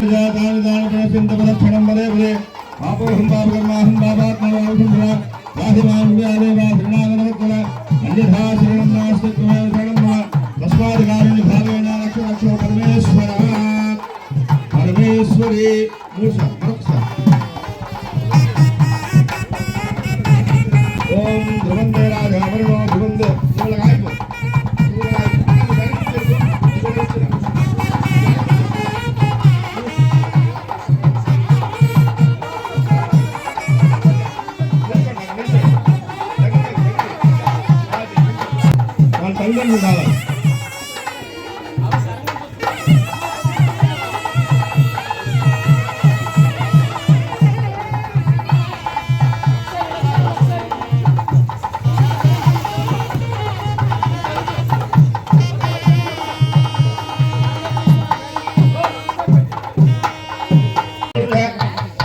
जातानि दानप्रसिद्धपदक्षणं वदे वदे पापोऽहं पापकर्माहं पापात्मनोऽहं भव याहिमां व्यादे वा शरणागतवत्सल अन्यथा शरणं नास्ति त्वमेव शरणं मम तस्मादिकारिणि भावेन रक्ष रक्षो परमेश्वरः परमेश्वरी मूषा मरुक्षा ओम ध्रुवंदे राजा वरुणो ध्रुवंदे लगाइबो तल्लन ఉండాలి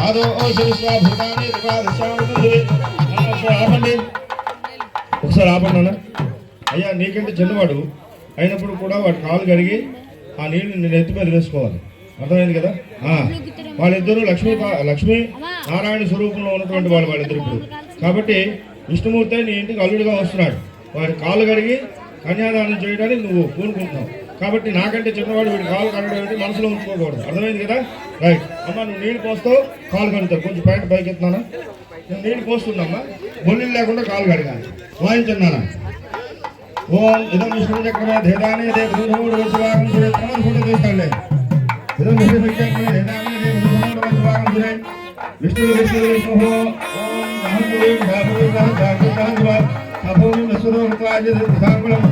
आदो ओशविश्वा भूतानि दिवादशावतुले ఆపండి ఒకసారి ఆపండి అయ్యా నీకంటే చిన్నవాడు అయినప్పుడు కూడా వాడి కాలు కడిగి ఆ నీళ్లు నేను ఎత్తి మీద వేసుకోవాలి అర్థమైంది కదా వాళ్ళిద్దరూ లక్ష్మీ నారాయణ స్వరూపంలో ఉన్నటువంటి వాళ్ళిద్దరు ఇప్పుడు కాబట్టి విష్ణుమూర్తి నీ ఇంటికి అల్లుడిగా వస్తున్నాడు వాడి కాలు కడిగి కన్యాదానం చేయడానికి నువ్వు కోరుకుంటున్నావు కాబట్టి నాకంటే చిన్నవాడు వీడి కాలు కడగడం మనసులో ఉంచుకోకూడదు అర్థమైంది కదా రైట్ అమ్మ నువ్వు నీళ్ళు పోస్తావు కాలు కడుగుతావు కొంచెం ప్యాంట్ పైకి ఎత్తున్నానా నేను నీళ్ళు పోస్తుందమ్మా బొల్లీలు లేకుండా కాలు కడగాలి వాయించున్నానా ओम इदम विष्णु चक्र धेदाने दे भूमोड वसवागं सुरे तमन फोटो తీస్తాండి इदम विष्णु चक्र धेदाने दे भूमोड वसवागं सुरे विष्णु विष्णु विष्णु ओम नमः देव भागवत जागृत जागृत अभो विष्णु रुद्राज धामलम